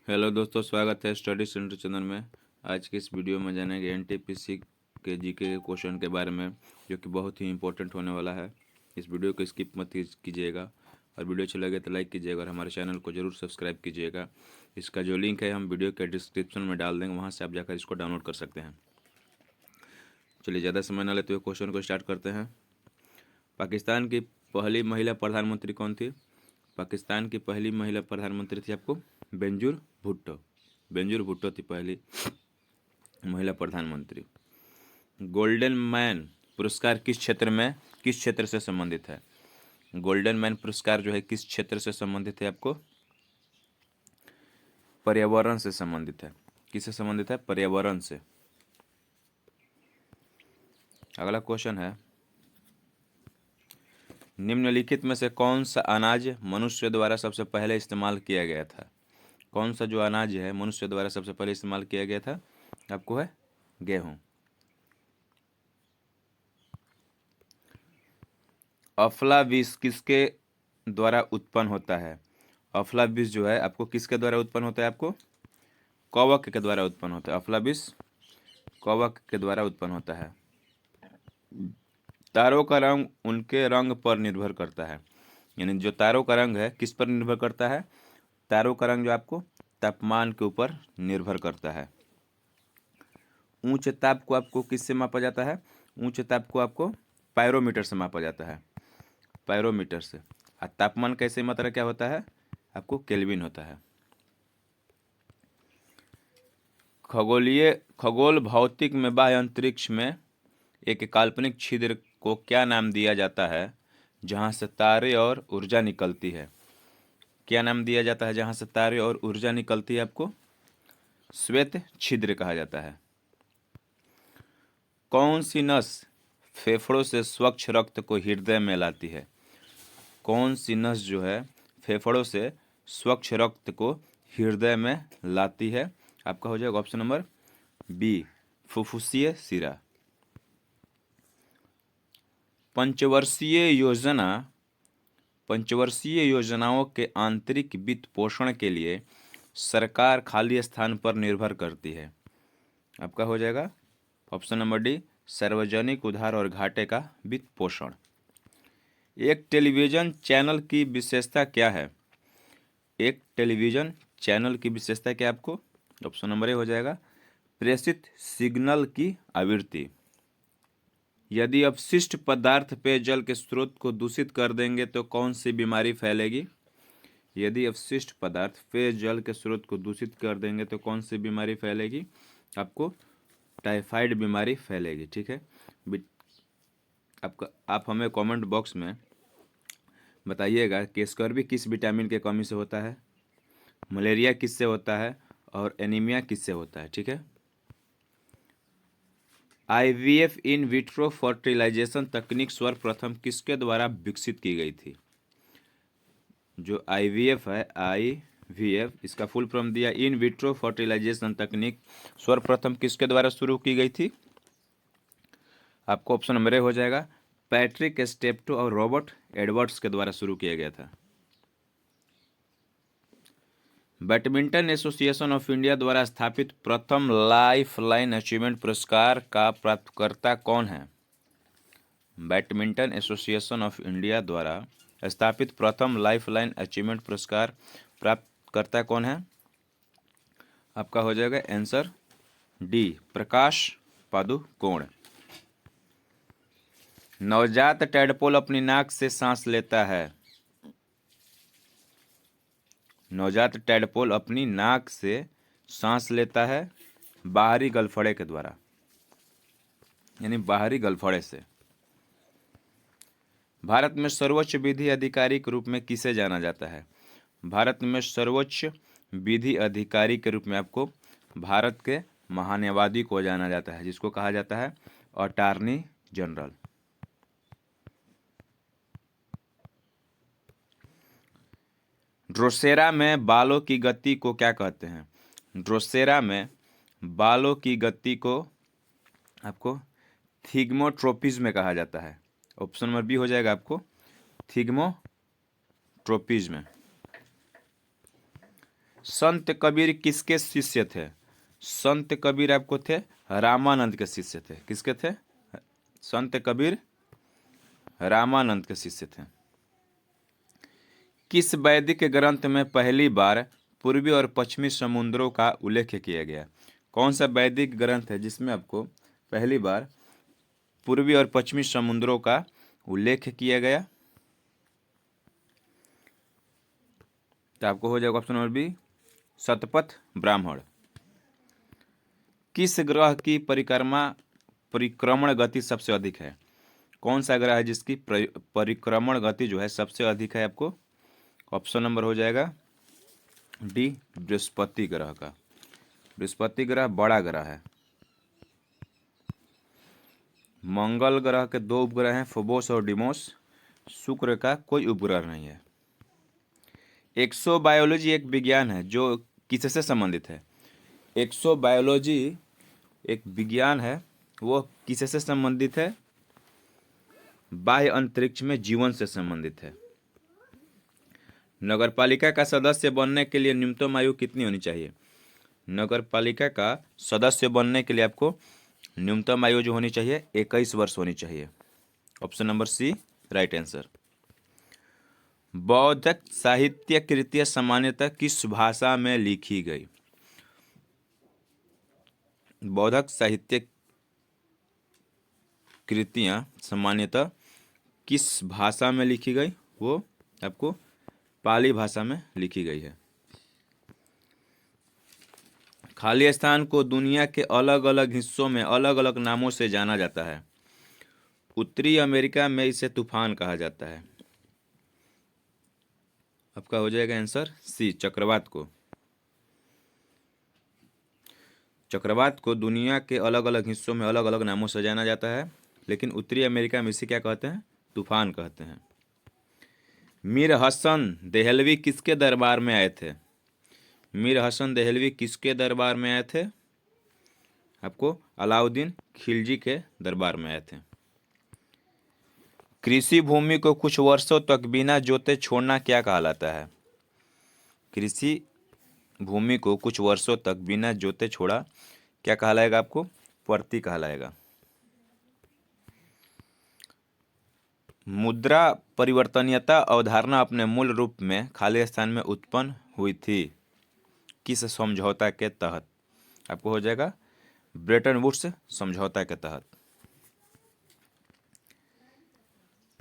Hello दोस्तों, स्वागत है स्टडी सेंटर चैनल में। आज की इस वीडियो में जानेंगे एनटीपीसी के जीके के क्वेश्चन के बारे में, जो कि बहुत ही इंपॉर्टेंट होने वाला है। इस वीडियो को स्किप मत कीजिएगा और वीडियो अच्छा लगे तो लाइक कीजिएगा और हमारे चैनल को जरूर सब्सक्राइब कीजिएगा। इसका जो लिंक है हम वीडियो के डिस्क्रिप्शन में डाल देंगे, वहाँ से आप जाकर इसको डाउनलोड कर सकते हैं। चलिए ज़्यादा समय न लेते हुए क्वेश्चन को स्टार्ट करते हैं। पाकिस्तान की पहली महिला प्रधानमंत्री कौन थी? पाकिस्तान की पहली महिला प्रधानमंत्री थी आपको बेंजूर भुट्टो। बेंजूर भुट्टो थी पहली महिला प्रधानमंत्री। गोल्डन मैन पुरस्कार किस क्षेत्र से संबंधित है? गोल्डन मैन पुरस्कार जो है किस क्षेत्र से संबंधित है आपको? पर्यावरण से संबंधित है। किससे संबंधित है? पर्यावरण से। अगला क्वेश्चन है, निम्नलिखित में से कौन सा अनाज मनुष्य द्वारा सबसे पहले इस्तेमाल किया गया था? कौन सा जो अनाज है मनुष्य द्वारा सबसे पहले इस्तेमाल किया गया था? आपको है गेहूं। अफला बीज किसके द्वारा उत्पन्न होता है? अफला बीज जो है आपको किसके द्वारा उत्पन्न होता है? आपको कवक के द्वारा उत्पन्न होता है। अफला बीज कवक के द्वारा उत्पन्न होता है। तारों का रंग उनके रंग पर निर्भर करता है। यानी जो तारों का रंग है किस पर निर्भर करता है? तारों का रंग जो आपको तापमान के ऊपर निर्भर करता है। उच्च ताप को आपको किससे मापा जाता है? उच्च ताप को आपको पायरोमीटर से मापा जाता है। पायरोमीटर से। और तापमान कैसे मात्रा क्या होता है? आपको केल्विन होता है। खगोल भौतिक में बाह्य अंतरिक्ष में एक काल्पनिक छिद्र को क्या नाम दिया जाता है जहां से तारे और ऊर्जा निकलती है? क्या नाम दिया जाता है जहां से तारे और ऊर्जा निकलती है? आपको श्वेत छिद्र कहा जाता है। कौन सी नस फेफड़ों से स्वच्छ रक्त को हृदय में लाती है? कौन सी नस जो है फेफड़ों से स्वच्छ रक्त को हृदय में लाती है? आपका हो जाएगा ऑप्शन नंबर बी, फुफ्फुसीय शिरा। पंचवर्षीय योजना पंचवर्षीय योजनाओं के आंतरिक वित्त पोषण के लिए सरकार खाली स्थान पर निर्भर करती है। आपका हो जाएगा ऑप्शन नंबर डी, सार्वजनिक उधार और घाटे का वित्त पोषण। एक टेलीविजन चैनल की विशेषता क्या है? एक टेलीविजन चैनल की विशेषता क्या है आपको? ऑप्शन नंबर ए हो जाएगा प्रेषित सिग्नल की आवृत्ति। यदि अपशिष्ट पदार्थ पेयजल के स्रोत को दूषित कर देंगे तो कौन सी बीमारी फैलेगी? यदि अपशिष्ट पदार्थ पेयजल के स्रोत को दूषित कर देंगे तो कौन सी बीमारी फैलेगी? आपको टाइफाइड बीमारी फैलेगी। ठीक है, आप हमें कमेंट बॉक्स में बताइएगा कि स्कर्वी किस विटामिन के कमी से होता है, मलेरिया किससे होता है और एनीमिया किससे होता है। ठीक है, आईवीएफ इन विट्रो फर्टिलाइजेशन तकनीक सर्वप्रथम किसके द्वारा विकसित की गई थी? जो आईवीएफ है, आईवीएफ इसका फुल फॉर्म दिया इन विट्रो फर्टिलाइजेशन तकनीक सर्वप्रथम किसके द्वारा शुरू की गई थी? आपको ऑप्शन नंबर ए हो जाएगा पैट्रिक स्टेप्टो और रॉबर्ट एडवर्ड्स के द्वारा शुरू किया गया था। बैडमिंटन एसोसिएशन ऑफ इंडिया द्वारा स्थापित प्रथम लाइफलाइन अचीवमेंट पुरस्कार का प्राप्तकर्ता कौन है? बैडमिंटन एसोसिएशन ऑफ इंडिया द्वारा स्थापित प्रथम लाइफलाइन अचीवमेंट पुरस्कार प्राप्तकर्ता कौन है? आपका हो जाएगा आंसर डी, प्रकाश पादुकोण। नवजात टैडपोल अपनी नाक से सांस लेता है। नवजात टैडपोल अपनी नाक से सांस लेता है बाहरी गलफड़े के द्वारा, यानी बाहरी गलफड़े से। भारत में सर्वोच्च विधि अधिकारी के रूप में किसे जाना जाता है? भारत में सर्वोच्च विधि अधिकारी के रूप में आपको भारत के महान्यायवादी को जाना जाता है, जिसको कहा जाता है अटॉर्नी जनरल। ड्रोसेरा में बालों की गति को क्या कहते हैं? ड्रोसेरा में बालों की गति को आपको थिग्मोट्रोपिज्म कहा जाता है। ऑप्शन नंबर बी हो जाएगा आपको थिग्मोट्रोपिज्म। संत कबीर किसके शिष्य थे? संत कबीर आपको थे रामानंद के शिष्य थे। किसके थे? संत कबीर रामानंद के शिष्य थे। किस वैदिक ग्रंथ में पहली बार पूर्वी और पश्चिमी समुद्रों का उल्लेख किया गया? कौन सा वैदिक ग्रंथ है जिसमें आपको पहली बार पूर्वी और पश्चिमी समुद्रों का उल्लेख किया गया? तो आपको हो जाएगा option number B, Shatapatha Brahmana. किस ग्रह की परिक्रमण गति सबसे अधिक है? कौन सा ग्रह है जिसकी परिक्रमण गति जो है सबसे अधिक है? आपको ऑप्शन नंबर हो जाएगा डी, बृहस्पति ग्रह का। बृहस्पति ग्रह बड़ा ग्रह है। मंगल ग्रह के 2 उपग्रह हैं, फोबोस और डिमोस। शुक्र का कोई उपग्रह नहीं है। एक्सोबायोलॉजी एक विज्ञान है जो किससे संबंधित है? एक्सोबायोलॉजी एक विज्ञान है, वो किससे संबंधित है? बाह्य अंतरिक्ष में जीवन से संबंधित है। नगरपालिका का सदस्य बनने के लिए न्यूनतम आयु कितनी होनी चाहिए? नगरपालिका का सदस्य बनने के लिए आपको न्यूनतम आयु जो होनी चाहिए 21 वर्ष होनी चाहिए। Option number C right answer. बौद्ध साहित्य कृतियां सामान्यतः किस भाषा में लिखी गई? बौद्ध साहित्य कृतियां सामान्यतः किस भाषा में लिखी गई? वो आपको पाली भाषा में लिखी गई है। खाली स्थान को दुनिया के अलग अलग हिस्सों में अलग अलग नामों से जाना जाता है। उत्तरी अमेरिका में इसे तूफान कहा जाता है। आपका हो जाएगा आंसर सी, चक्रवात को। चक्रवात को दुनिया के अलग अलग हिस्सों में अलग अलग नामों से जाना जाता है, लेकिन उत्तरी अमेरिका में इसे क्या कहते हैं? तूफान कहते हैं। मीर हसन देहलवी किसके दरबार में आए थे? मीर हसन देहलवी किसके दरबार में आए थे? आपको अलाउद्दीन खिलजी के दरबार में आए थे। कृषि भूमि को कुछ वर्षों तक बिना जोते छोड़ना क्या कहलाता है? कृषि भूमि को कुछ वर्षों तक बिना जोते छोड़ा क्या कहलाएगा? आपको पर्ती कहलाएगा। मुद्रा परिवर्तनीयता अवधारणा अपने मूल रूप में खाली स्थान में उत्पन्न हुई थी किस समझौता के तहत? आपको हो जाएगा ब्रेटन वुड्स समझौता के तहत।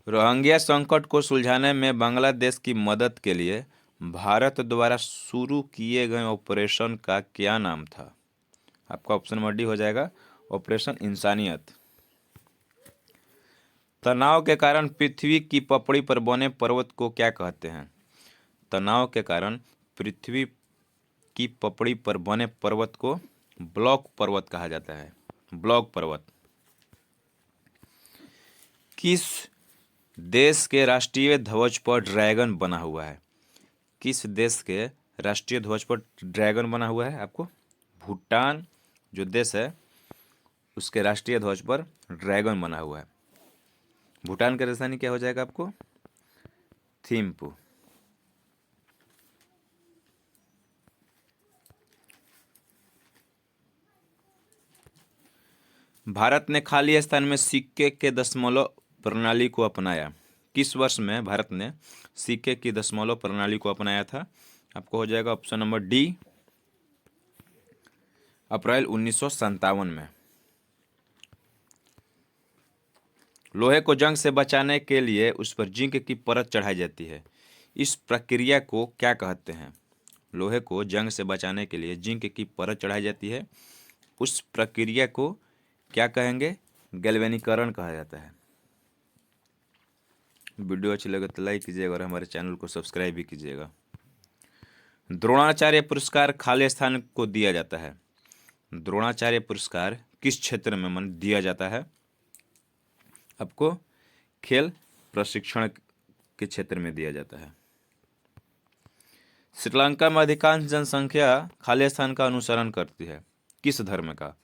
रोहिंग्या संकट को सुलझाने में बांग्लादेश की मदद के लिए भारत द्वारा शुरू किए गए ऑपरेशन का क्या नाम था? आपका ऑप्शन नंबर डी हो जाएगा ऑपरेशन इंसानियत। तनाव के कारण पृथ्वी की पपड़ी पर बने पर्वत को क्या कहते हैं? तनाव के कारण पृथ्वी की पपड़ी पर बने पर्वत को ब्लॉक पर्वत कहा जाता है। ब्लॉक पर्वत। किस देश के राष्ट्रीय ध्वज पर ड्रैगन बना हुआ है? किस देश के राष्ट्रीय ध्वज पर ड्रैगन बना हुआ है? आपको भूटान जो देश है उसके राष्ट्रीय ध्वज पर ड्रैगन बना हुआ है। भूटान की राजधानी क्या हो जाएगा? आपको थिम्पू। भारत ने खाली स्थान में सिक्के के दशमलव प्रणाली को अपनाया। किस वर्ष में भारत ने सिक्के की दशमलव प्रणाली को अपनाया था? आपको हो जाएगा ऑप्शन नंबर डी, अप्रैल 1957 में। लोहे को जंग से बचाने के लिए उस पर जिंक की परत चढ़ाई जाती है। इस प्रक्रिया को क्या कहते हैं? लोहे को जंग से बचाने के लिए जिंक की परत चढ़ाई जाती है, उस प्रक्रिया को क्या कहेंगे? गैल्वेनीकरण कहा जाता है। वीडियो अच्छी लगे तो लाइक कीजिएगा और हमारे चैनल को सब्सक्राइब भी कीजिएगा। द्रोणाचार्य पुरस्कार खाली स्थान को दिया जाता है। द्रोणाचार्य पुरस्कार किस क्षेत्र में दिया जाता है? आपको खेल प्रशिक्षण के क्षेत्र में दिया जाता है। श्रीलंका में अधिकांश जनसंख्या खाली स्थान का अनुसरण करती है। किस धर्म का?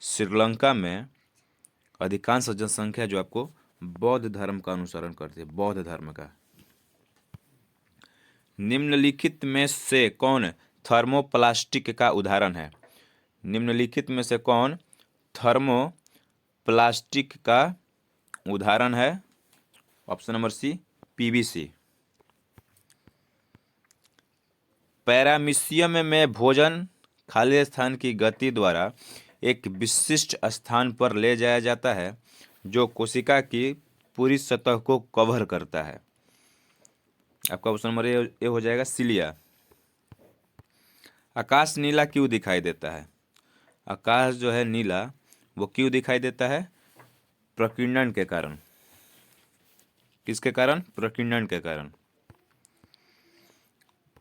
श्रीलंका में अधिकांश जनसंख्या जो आपको बौद्ध धर्म का अनुसरण करती है। बौद्ध धर्म का। निम्नलिखित में से कौन थर्मोप्लास्टिक का उदाहरण है? निम्नलिखित में से कौन थर्मोप्लास्टिक का उदाहरण है? Option number C, PVC. Paramecium में भोजन खाली स्थान की गति द्वारा एक विशिष्ट स्थान पर ले जाया जाता है जो कोशिका की पूरी सतह को कवर करता है। आपका ऑप्शन नंबर ए हो जाएगा, सिलिया। आकाश नीला क्यों दिखाई देता है? आकाश जो है नीला, वो क्यों दिखाई देता है? प्रकीर्णन के कारण। किसके कारण? प्रकीर्णन के कारण।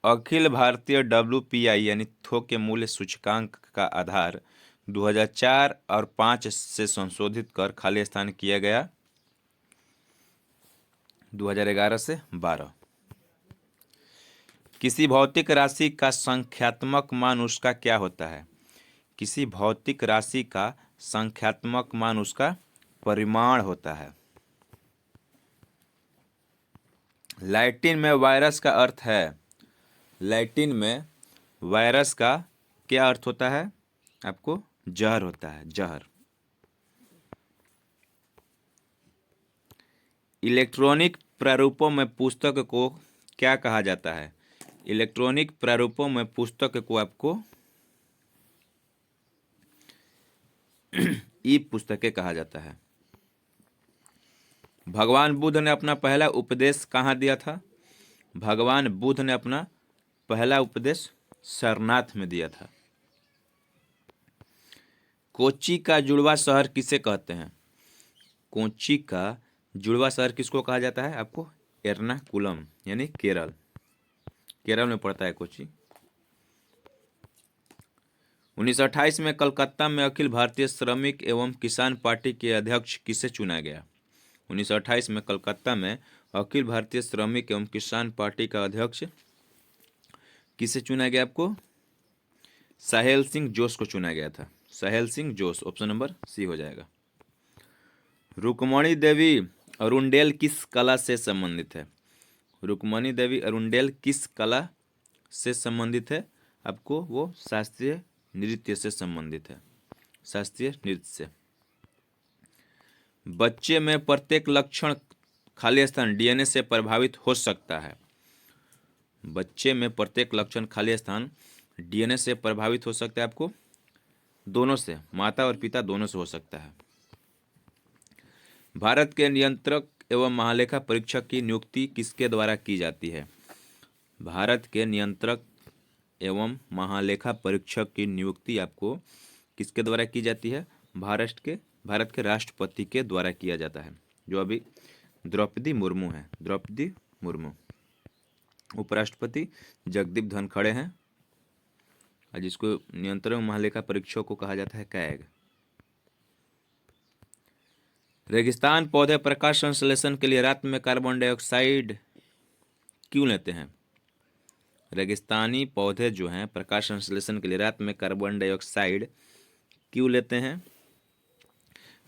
अखिल भारतीय WPI यानी थोक के मूल्य सूचकांक का आधार 2004 और 5 से संशोधित कर खाली स्थान किया गया 2011 से 12। किसी भौतिक राशि का संख्यात्मक मान उसका क्या होता है? किसी भौतिक राशि का संख्यात्मक मान उसका परिमाण होता है। लैटिन में वायरस का अर्थ है, लैटिन में वायरस का क्या अर्थ होता है? आपको जहर होता है, जहर। इलेक्ट्रॉनिक प्रारूपों में पुस्तक को क्या कहा जाता है? इलेक्ट्रॉनिक प्रारूपों में पुस्तक को आपको ई पुस्तकें कहा जाता है। भगवान बुद्ध ने अपना पहला उपदेश कहाँ दिया था? भगवान बुद्ध ने अपना पहला उपदेश सारनाथ में दिया था। कोच्चि का जुड़वा शहर किसे कहते हैं? कोच्चि का जुड़वा शहर किसको कहा जाता है? आपको एर्नाकुलम यानी केरल, केरल में पड़ता है कोच्चि। 1928 में कलकत्ता में अखिल भारतीय श्रमिक एवं किसान पार्टी के अध्यक्ष किसे चुना गया? 1928 में कलकत्ता में अखिल भारतीय श्रमिक एवं किसान पार्टी का अध्यक्ष किसे चुना गया? आपको साहेल सिंह जोश को चुना गया था। साहेल सिंह जोश, ऑप्शन नंबर सी हो जाएगा। रुक्मणी देवी अरुंडेल किस कला से संबंधित है? रुक्मणी देवी अरुंडेल किस कला से संबंधित है? आपको वो शास्त्रीय नृत्य से संबंधित है, शास्त्रीय नृत्य से। बच्चे में प्रत्येक लक्षण खाली स्थान DNA से प्रभावित हो सकता है। बच्चे में प्रत्येक लक्षण खाली स्थान DNA से प्रभावित हो सकता है। आपको दोनों से, माता और पिता दोनों से हो सकता है। भारत के नियंत्रक एवं महालेखा परीक्षक की नियुक्ति किसके द्वारा की जाती है? भारत के नियंत्रक एवं महालेखा परीक्षक की नियुक्ति आपको किसके द्वारा की जाती है? भारत के राष्ट्रपति के द्वारा किया जाता है, जो अभी द्रौपदी मुर्मू है। द्रौपदी मुर्मू। उपराष्ट्रपति जगदीप धनखड़ हैं, जिसको नियंत्रक महालेखा परीक्षक को कहा जाता है कैग। रेगिस्तान पौधे प्रकाश संश्लेषण के लिए रात में कार्बन डाइऑक्साइड क्यों लेते हैं? रेगिस्तानी पौधे जो हैं प्रकाश संश्लेषण के लिए रात में कार्बन डाइऑक्साइड क्यों लेते हैं?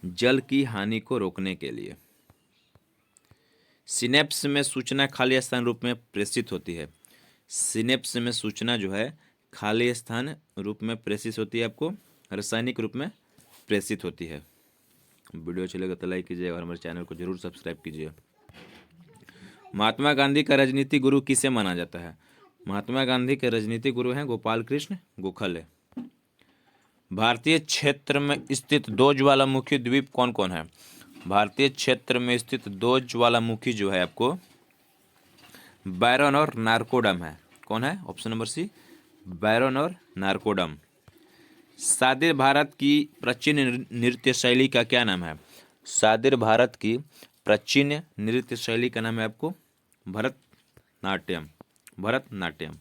जल की हानि को रोकने के लिए। सिनेप्स में सूचना खाली स्थान रूप में प्रेषित होती है। सिनेप्स में सूचना जो है खाली स्थान रूप में प्रेषित होती है, आपको रासायनिक रूप में प्रेषित होती है। वीडियो अच्छा लगा तो लाइक कीजिए और हमारे चैनल को जरूर सब्सक्राइब कीजिए। महात्मा गांधी का राजनीति गुरु किसे माना जाता है? महात्मा गांधी के राजनीतिक गुरु हैं गोपाल कृष्ण गोखले। भारतीय क्षेत्र में स्थित दो ज्वालामुखी द्वीप कौन कौन है? भारतीय क्षेत्र में स्थित दो ज्वालामुखी जो है आपको बैरन और नारकोडम है। कौन है? ऑप्शन नंबर सी, बैरन और नारकोडम। सादिर भारत की प्राचीन नृत्य शैली का क्या नाम है? सादिर भारत की प्राचीन नृत्य शैली का नाम है आपको भरतनाट्यम। भरतनाट्यम।